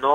9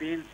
3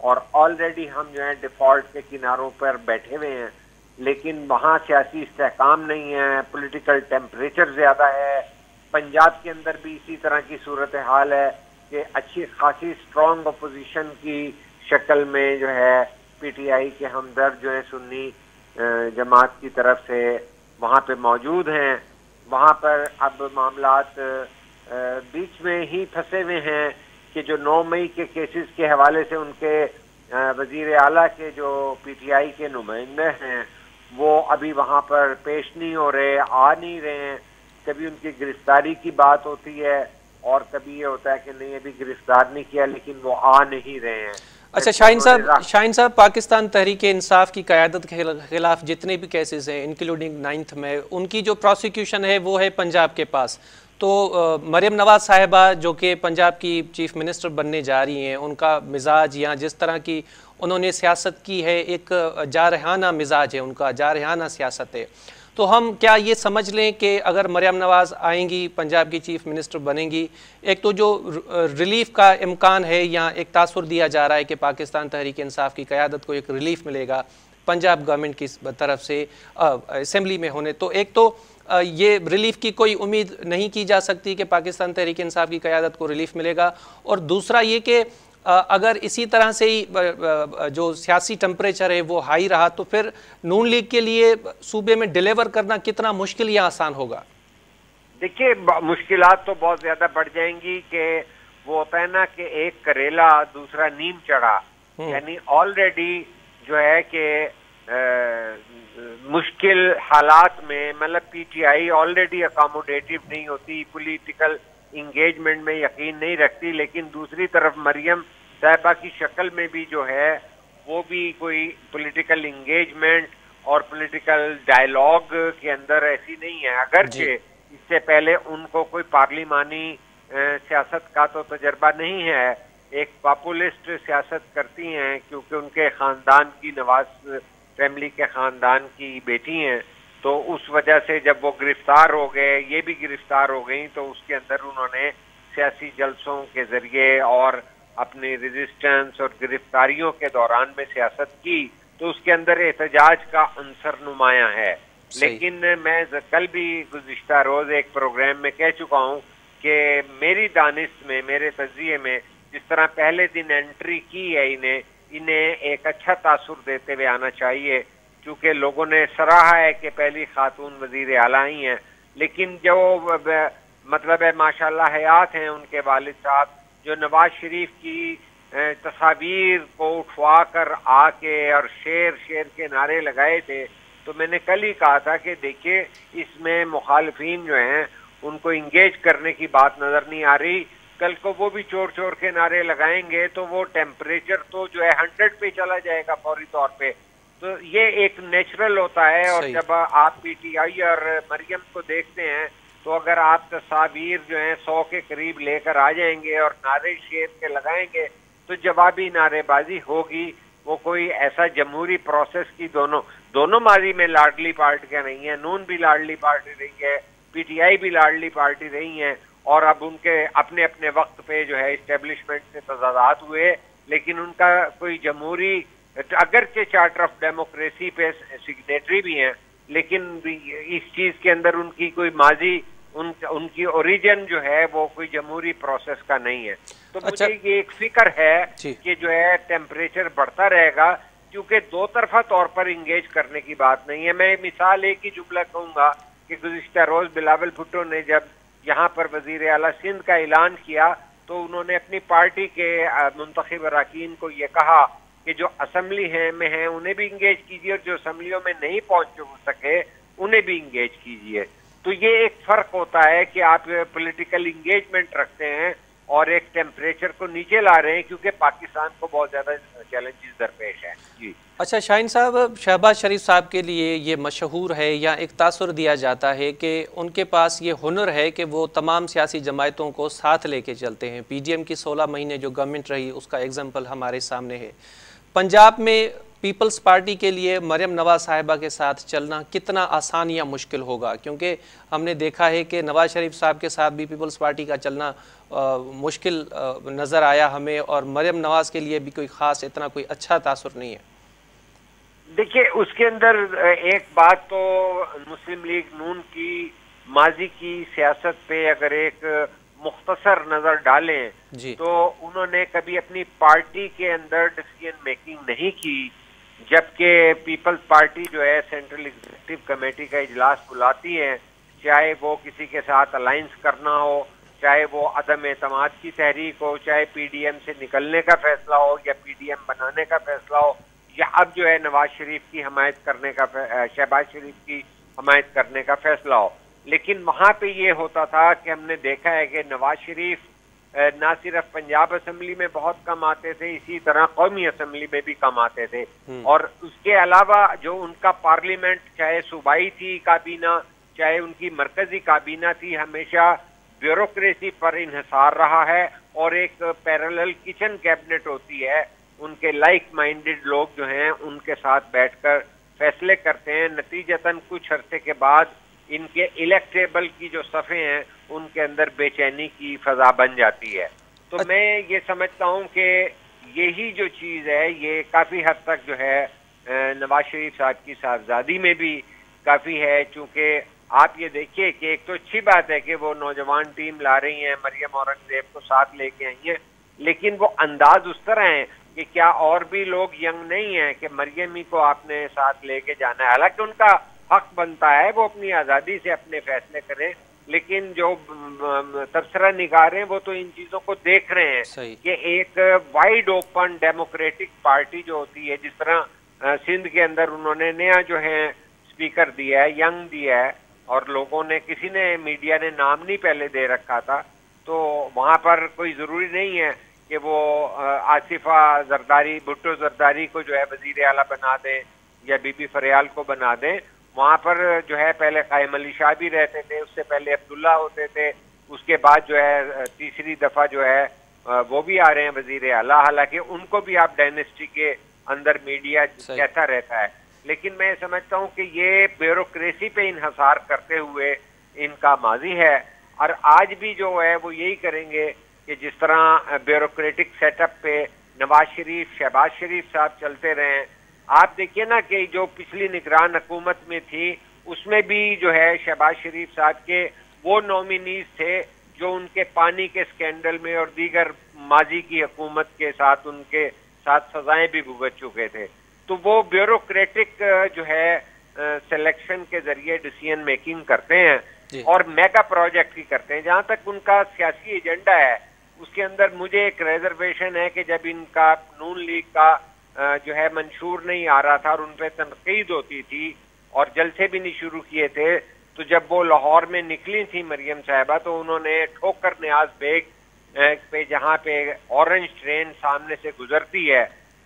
اور آلریڈی ہم جو ہے ڈیفالٹ کے کناروں پر بیٹھے ہوئے ہیں، لیکن وہاں سیاسی استحکام نہیں ہے، پولیٹیکل ٹیمپریچر زیادہ ہے. پنجاب کے اندر بھی اسی طرح کی صورتحال ہے کہ اچھی خاصی اسٹرانگ اپوزیشن کی شکل میں جو ہے پی ٹی آئی کے ہمدرد جو ہے سنی جماعت کی طرف سے وہاں پہ موجود ہیں. وہاں پر اب معاملات بیچ میں ہی پھنسے ہوئے ہیں کہ جو 9 مئی کے کیسز کے حوالے سے ان کے وزیر اعلیٰ کے جو پی ٹی آئی کے نمائندے ہیں وہ ابھی وہاں پر پیش نہیں ہو رہے، آ نہیں رہے ہیں. کبھی ان کی گرفتاری کی بات ہوتی ہے اور کبھی یہ ہوتا ہے کہ نہیں ابھی گرفتار نہیں کیا، لیکن وہ آ نہیں رہے ہیں. اچھا شاہین صاحب، پاکستان تحریک انصاف کی قیادت کے خلاف جتنے بھی کیسز ہیں انکلوڈنگ 9 میں، ان کی جو پروسیکیوشن ہے وہ ہے پنجاب کے پاس. تو مریم نواز صاحبہ جو کہ پنجاب کی چیف منسٹر بننے جا رہی ہیں، ان کا مزاج یا جس طرح کی انہوں نے سیاست کی ہے ایک جارحانہ مزاج ہے، ان کا جارحانہ سیاست ہے. تو ہم کیا یہ سمجھ لیں کہ اگر مریم نواز آئیں گی، پنجاب کی چیف منسٹر بنیں گی، ایک تو جو ریلیف کا امکان ہے یا ایک تاثر دیا جا رہا ہے کہ پاکستان تحریک انصاف کی قیادت کو ایک ریلیف ملے گا پنجاب گورنمنٹ کی طرف سے اسمبلی میں ہونے، تو ایک تو یہ ریلیف کی کوئی امید نہیں کی جا سکتی کہ پاکستان تحریک انصاف کی قیادت کو ریلیف ملے گا. اور دوسرا یہ کہ اگر اسی طرح سے ہی جو سیاسی ٹمپریچر ہے وہ ہائی رہا تو پھر نون لیگ کے لیے صوبے میں ڈیلیور کرنا کتنا مشکل یا آسان ہوگا؟ دیکھیے مشکلات تو بہت زیادہ بڑھ جائیں گی کہ وہ ہوتا ہے نا کہ ایک کریلا دوسرا نیم چڑھا، یعنی آلریڈی جو ہے کہ مشکل حالات میں مطلب پی ٹی آئی آلریڈی اکاموڈیٹو نہیں ہوتی، پولیٹیکل انگیجمنٹ میں یقین نہیں رکھتی، لیکن دوسری طرف مریم صاحبہ کی شکل میں بھی جو ہے وہ بھی کوئی پولیٹیکل انگیجمنٹ اور پولیٹیکل ڈائیلاگ کے اندر ایسی نہیں ہے، اگرچہ اس سے پہلے ان کو کوئی پارلیمانی سیاست کا تو تجربہ نہیں ہے. ایک پاپولسٹ سیاست کرتی ہیں کیونکہ ان کے خاندان کی نواز فیملی کے خاندان کی بیٹی ہیں، تو اس وجہ سے جب وہ گرفتار ہو گئے، یہ بھی گرفتار ہو گئیں، تو اس کے اندر انہوں نے سیاسی جلسوں کے ذریعے اور اپنی ریزسٹنس اور گرفتاریوں کے دوران میں سیاست کی، تو اس کے اندر احتجاج کا عنصر نمایاں ہے. لیکن میں کل بھی گزشتہ روز ایک پروگرام میں کہہ چکا ہوں کہ میری دانست میں، میرے تجزیے میں جس طرح پہلے دن انٹری کی ہے انہیں ایک اچھا تاثر دیتے ہوئے آنا چاہیے، کیونکہ لوگوں نے سراہا ہے کہ پہلی خاتون وزیر اعلیٰ ہی ہیں. لیکن جو مطلب ہے ماشاءاللہ حیات ہیں ان کے والد صاحب، جو نواز شریف کی تصاویر کو اٹھوا کر آ کے اور شیر کے نعرے لگائے تھے، تو میں نے کل ہی کہا تھا کہ دیکھیے اس میں مخالفین جو ہیں ان کو انگیج کرنے کی بات نظر نہیں آ رہی. کل کو وہ بھی چور کے نعرے لگائیں گے تو وہ ٹیمپریچر تو جو ہے 100 پہ چلا جائے گا فوری طور پہ. تو یہ ایک نیچرل ہوتا ہے. اور جب آپ پی ٹی آئی اور مریم کو دیکھتے ہیں تو اگر آپ تصاویر جو ہیں 100 کے قریب لے کر آ جائیں گے اور نعرے شیر کے لگائیں گے تو جوابی نعرے بازی ہوگی. وہ کوئی ایسا جمہوری پروسیس کی دونوں ماضی میں لاڈلی پارٹیاں رہی ہیں، نون بھی لاڈلی پارٹی رہی ہے، پی ٹی آئی بھی لاڈلی پارٹی رہی ہیں، اور اب ان کے اپنے اپنے وقت پہ جو ہے اسٹیبلشمنٹ سے تضادات ہوئے، لیکن ان کا کوئی جمہوری اگرچہ چارٹر آف ڈیموکریسی پہ سگنیٹری بھی ہیں، لیکن اس چیز کے اندر ان کی کوئی ماضی ان کی اوریجن جو ہے وہ کوئی جمہوری پروسیس کا نہیں ہے. تو مجھے یہ ایک فکر ہے کہ جو ہے ٹیمپریچر بڑھتا رہے گا، کیونکہ دو طرفہ طور پر انگیج کرنے کی بات نہیں ہے. میں مثال ایک ہی جملہ کہوں گا کہ گزشتہ روز بلاول بھٹو نے جب یہاں پر وزیر اعلیٰ سندھ کا اعلان کیا تو انہوں نے اپنی پارٹی کے منتخب اراکین کو یہ کہا کہ جو اسمبلی میں ہیں انہیں بھی انگیج کیجیے اور جو اسمبلیوں میں نہیں پہنچ سکے انہیں بھی انگیج کیجیے. تو یہ ایک فرق ہوتا ہے کہ آپ پولیٹیکل انگیجمنٹ رکھتے ہیں اور ایک ٹیمپریچر کو نیچے لا رہے ہیں، کیونکہ پاکستان کو بہت زیادہ چیلنجز درپیش ہیں. جی اچھا شاہین صاحب، شہباز شریف صاحب کے لیے یہ مشہور ہے یا ایک تاثر دیا جاتا ہے کہ ان کے پاس یہ ہنر ہے کہ وہ تمام سیاسی جماعتوں کو ساتھ لے کے چلتے ہیں. پی ڈی ایم کی 16 مہینے جو گورنمنٹ رہی اس کا ایگزامپل ہمارے سامنے ہے. پنجاب میں پیپلز پارٹی کے لیے مریم نواز صاحبہ کے ساتھ چلنا کتنا آسان یا مشکل ہوگا؟ کیونکہ ہم نے دیکھا ہے کہ نواز شریف صاحب کے ساتھ بھی پیپلز پارٹی کا چلنا مشکل نظر آیا ہمیں، اور مریم نواز کے لیے بھی کوئی خاص اتنا کوئی اچھا تاثر نہیں ہے۔ دیکھیے اس کے اندر ایک بات تو مسلم لیگ نون کی ماضی کی سیاست پہ اگر ایک مختصر نظر ڈالیں تو انہوں نے کبھی اپنی پارٹی کے اندر ڈیسیژن میکنگ نہیں کی، جبکہ پیپلز پارٹی جو ہے سینٹرل ایگزیکٹو کمیٹی کا اجلاس بلاتی ہے، چاہے وہ کسی کے ساتھ الائنس کرنا ہو، چاہے وہ عدم اعتماد کی تحریک ہو، چاہے پی ڈی ایم سے نکلنے کا فیصلہ ہو یا پی ڈی ایم بنانے کا فیصلہ ہو، یا اب جو ہے نواز شریف کی حمایت کرنے کا شہباز شریف کی حمایت کرنے کا فیصلہ ہو۔ لیکن وہاں پہ یہ ہوتا تھا کہ ہم نے دیکھا ہے کہ نواز شریف نہ صرف پنجاب اسمبلی میں بہت کم آتے تھے، اسی طرح قومی اسمبلی میں بھی کم آتے تھے، اور اس کے علاوہ جو ان کا پارلیمنٹ چاہے صوبائی تھی کابینہ چاہے ان کی مرکزی کابینہ تھی، ہمیشہ بیوروکریسی پر انحصار رہا ہے، اور ایک پیرالل کچن کیبنٹ ہوتی ہے، ان کے لائک مائنڈڈ لوگ جو ہیں ان کے ساتھ بیٹھ کر فیصلے کرتے ہیں، نتیجتاً کچھ عرصے کے بعد ان کے الیکٹیبل کی جو صفحے ہیں ان کے اندر بے چینی کی فضا بن جاتی ہے۔ تو میں یہ سمجھتا ہوں کہ یہی جو چیز ہے یہ کافی حد تک جو ہے نواز شریف صاحب کی صاحبزادی میں بھی کافی ہے، چونکہ آپ یہ دیکھیے کہ ایک تو اچھی بات ہے کہ وہ نوجوان ٹیم لا رہی ہیں، مریم اورنگزیب کو ساتھ لے کے آئی ہیں، لیکن وہ انداز اس طرح ہیں کہ کیا اور بھی لوگ ینگ نہیں ہیں کہ مریمی کو آپ نے ساتھ لے کے جانا ہے؟ حالانکہ ان کا حق بنتا ہے وہ اپنی آزادی سے اپنے فیصلے کریں، لیکن جو تبصرہ نگار ہیں وہ تو ان چیزوں کو دیکھ رہے ہیں کہ ایک وائڈ اوپن ڈیموکریٹک پارٹی جو ہوتی ہے، جس طرح سندھ کے اندر انہوں نے نیا جو ہے اسپیکر دیا ہے، ینگ دیا ہے، اور لوگوں نے کسی نے میڈیا نے نام نہیں پہلے دے رکھا تھا، تو وہاں پر کوئی ضروری نہیں ہے کہ وہ آصفہ زرداری بھٹو زرداری کو جو ہے وزیر اعلیٰ بنا دیں یا بی بی فریال کو بنا دیں۔ وہاں پر جو ہے پہلے قائم علی شاہ بھی رہتے تھے، اس سے پہلے عبداللہ ہوتے تھے، اس کے بعد جو ہے تیسری دفعہ جو ہے وہ بھی آ رہے ہیں وزیر اعلیٰ، حالانکہ ان کو بھی آپ ڈائنیسٹی کے اندر میڈیا کہتا رہتا ہے، لیکن میں سمجھتا ہوں کہ یہ بیوروکریسی پہ انحصار کرتے ہوئے ان کا ماضی ہے، اور آج بھی جو ہے وہ یہی کریں گے کہ جس طرح بیوروکریٹک سیٹ اپ پہ نواز شریف شہباز شریف صاحب چلتے رہے۔ آپ دیکھیے نا کہ جو پچھلی نگران حکومت میں تھی اس میں بھی جو ہے شہباز شریف صاحب کے وہ نومینیز تھے جو ان کے پانی کے سکینڈل میں اور دیگر ماضی کی حکومت کے ساتھ ان کے ساتھ سزائیں بھی بھگت چکے تھے، تو وہ بیوروکریٹک جو ہے سلیکشن کے ذریعے ڈیسیژن میکنگ کرتے ہیں اور میگا پروجیکٹ کی کرتے ہیں۔ جہاں تک ان کا سیاسی ایجنڈا ہے اس کے اندر مجھے ایک ریزرویشن ہے کہ جب ان کا نون لیگ کا جو ہے منشور نہیں آ رہا تھا اور ان پہ تنقید ہوتی تھی اور جلسے بھی نہیں شروع کیے تھے، تو جب وہ لاہور میں نکلی تھی مریم صاحبہ تو انہوں نے ٹھوکر نیاز بیگ پہ جہاں پہ اورنج ٹرین سامنے سے گزرتی ہے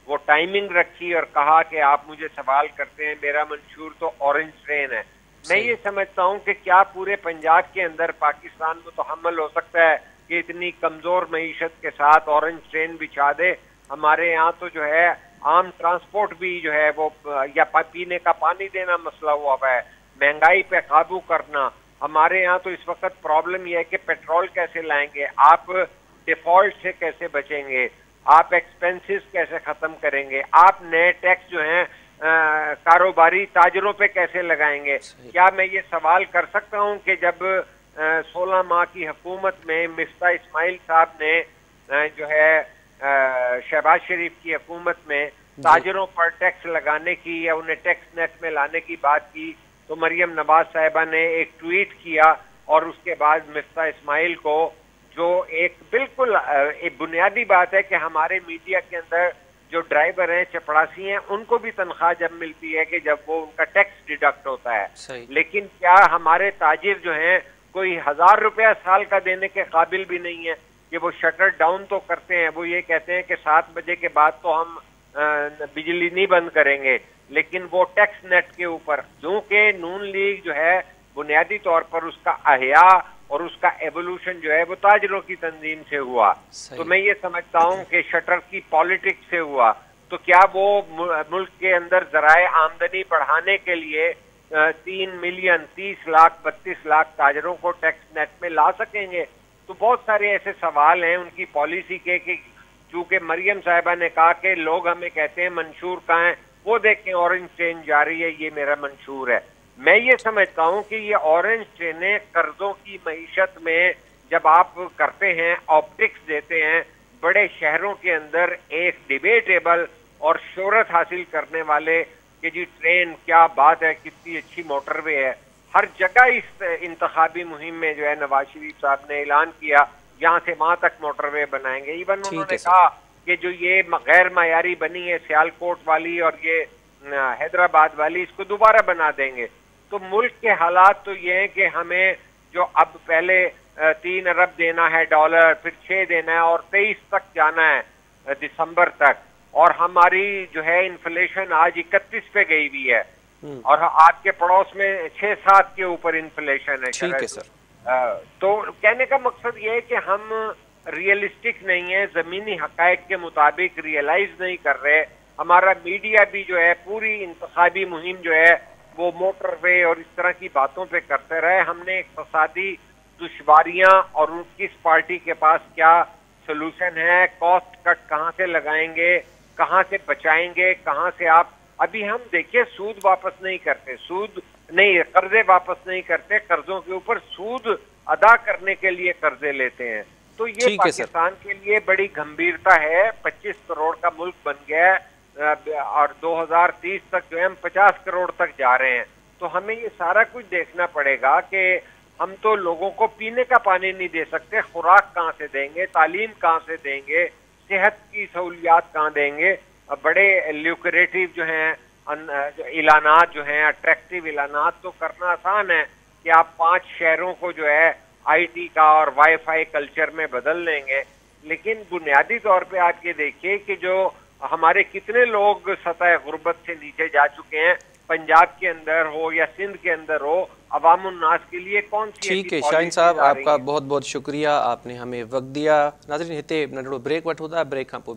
وہ ٹائمنگ رکھی اور کہا کہ آپ مجھے سوال کرتے ہیں، میرا منشور تو اورنج ٹرین ہے۔ میں یہ سمجھتا ہوں کہ کیا پورے پنجاب کے اندر پاکستان متحمل ہو سکتا ہے کہ اتنی کمزور معیشت کے ساتھ اورنج ٹرین بچھا دے؟ ہمارے یہاں تو جو ہے عام ٹرانسپورٹ بھی جو ہے وہ یا پینے کا پانی دینا مسئلہ ہوا ہے، مہنگائی پہ قابو کرنا۔ ہمارے یہاں تو اس وقت پرابلم یہ ہے کہ پیٹرول کیسے لائیں گے، آپ ڈیفالٹ سے کیسے بچیں گے، آپ ایکسپینسز کیسے ختم کریں گے، آپ نئے ٹیکس جو ہیں کاروباری تاجروں پہ کیسے لگائیں گے؟ کیا میں یہ سوال کر سکتا ہوں کہ جب 16 ماہ کی حکومت میں مفتاح اسماعیل صاحب نے جو ہے شہباز شریف کی حکومت میں تاجروں پر ٹیکس لگانے کی یا انہیں ٹیکس نیٹ میں لانے کی بات کی تو مریم نواز صاحبہ نے ایک ٹویٹ کیا، اور اس کے بعد مفتاح اسماعیل کو جو ایک بالکل ایک بنیادی بات ہے کہ ہمارے میڈیا کے اندر جو ڈرائیور ہیں چپڑاسی ہیں ان کو بھی تنخواہ جب ملتی ہے کہ جب وہ ان کا ٹیکس ڈیڈکٹ ہوتا ہے، لیکن کیا ہمارے تاجر جو ہیں کوئی 1000 روپیہ سال کا دینے کے قابل بھی نہیں ہے کہ وہ شٹر ڈاؤن تو کرتے ہیں، وہ یہ کہتے ہیں کہ 7 بجے کے بعد تو ہم بجلی نہیں بند کریں گے، لیکن وہ ٹیکس نیٹ کے اوپر، کیونکہ نون لیگ جو ہے بنیادی طور پر اس کا احیاء اور اس کا ایوولوشن جو ہے وہ تاجروں کی تنظیم سے ہوا، تو میں یہ سمجھتا ہوں کہ شٹر کی پالیٹکس سے ہوا، تو کیا وہ ملک کے اندر ذرائع آمدنی بڑھانے کے لیے 3 ملین 30 لاکھ 32 لاکھ تاجروں کو ٹیکس نیٹ میں لا سکیں گے؟ تو بہت سارے ایسے سوال ہیں ان کی پالیسی کے کہ چونکہ مریم صاحبہ نے کہا کہ لوگ ہمیں کہتے ہیں منشور کہاں ہے، وہ دیکھیں اورنج ٹرین جاری ہے، یہ میرا منشور ہے۔ میں یہ سمجھتا ہوں کہ یہ اورنج ٹرینیں قرضوں کی معیشت میں جب آپ کرتے ہیں، آپٹکس دیتے ہیں، بڑے شہروں کے اندر ایک ڈیبیٹیبل اور شہرت حاصل کرنے والے کہ جی ٹرین کیا بات ہے، کتنی اچھی موٹر وے ہے، ہر جگہ اس انتخابی مہم میں جو ہے نواز شریف صاحب نے اعلان کیا یہاں سے وہاں تک موٹر وے بنائیں گے۔ ایون انہوں نے کہا کہ جو یہ غیر معیاری بنی ہے سیالکوٹ والی اور یہ حیدرآباد والی، اس کو دوبارہ بنا دیں گے۔ تو ملک کے حالات تو یہ ہیں کہ ہمیں جو اب پہلے 3 ارب دینا ہے ڈالر، پھر 6 دینا ہے اور 23 تک جانا ہے دسمبر تک، اور ہماری جو ہے انفلیشن آج 31 پہ گئی ہوئی ہے، اور آپ کے پڑوس میں 6-7 کے اوپر انفلیشن ہے۔ تو کہنے کا مقصد یہ ہے کہ ہم ریئلسٹک نہیں ہیں، زمینی حقائق کے مطابق ریئلائز نہیں کر رہے۔ ہمارا میڈیا بھی جو ہے پوری انتخابی مہم جو ہے وہ موٹر وے اور اس طرح کی باتوں پہ کرتے رہے۔ ہم نے اقتصادی دشواریاں اور کس پارٹی کے پاس کیا سلوشن ہے، کاسٹ کٹ کہاں سے لگائیں گے، کہاں سے بچائیں گے، کہاں سے آپ ابھی ہم دیکھیں سود واپس نہیں کرتے، قرضے واپس نہیں کرتے، قرضوں کے اوپر سود ادا کرنے کے لیے قرضے لیتے ہیں۔ تو یہ پاکستان کے لیے بڑی گمبھیرتا ہے۔ 25 کروڑ کا ملک بن گیا ہے اور 2030 تک جو ہے ہم 50 کروڑ تک جا رہے ہیں۔ تو ہمیں یہ سارا کچھ دیکھنا پڑے گا کہ ہم تو لوگوں کو پینے کا پانی نہیں دے سکتے، خوراک کہاں سے دیں گے، تعلیم کہاں سے دیں گے، صحت کی سہولیات کہاں دیں گے۔ بڑے لیوکریٹو جو ہیں اعلانات جو ہیں، اٹریکٹیو اعلانات تو کرنا آسان ہے کہ آپ 5 شہروں کو جو ہے آئی ٹی کا اور وائی فائی کلچر میں بدل لیں گے، لیکن بنیادی طور پہ آپ یہ دیکھیے کہ جو ہمارے کتنے لوگ سطح غربت سے نیچے جا چکے ہیں، پنجاب کے اندر ہو یا سندھ کے اندر ہو، عوام الناس کے لیے کون سی ٹھیک ہے شاہین صاحب، آپ کا بہت بہت شکریہ، آپ نے ہمیں وقت دیا۔ ناظرین ہتے ننڈڑو بریک وٹھو تھا، بریک کھان پوءِ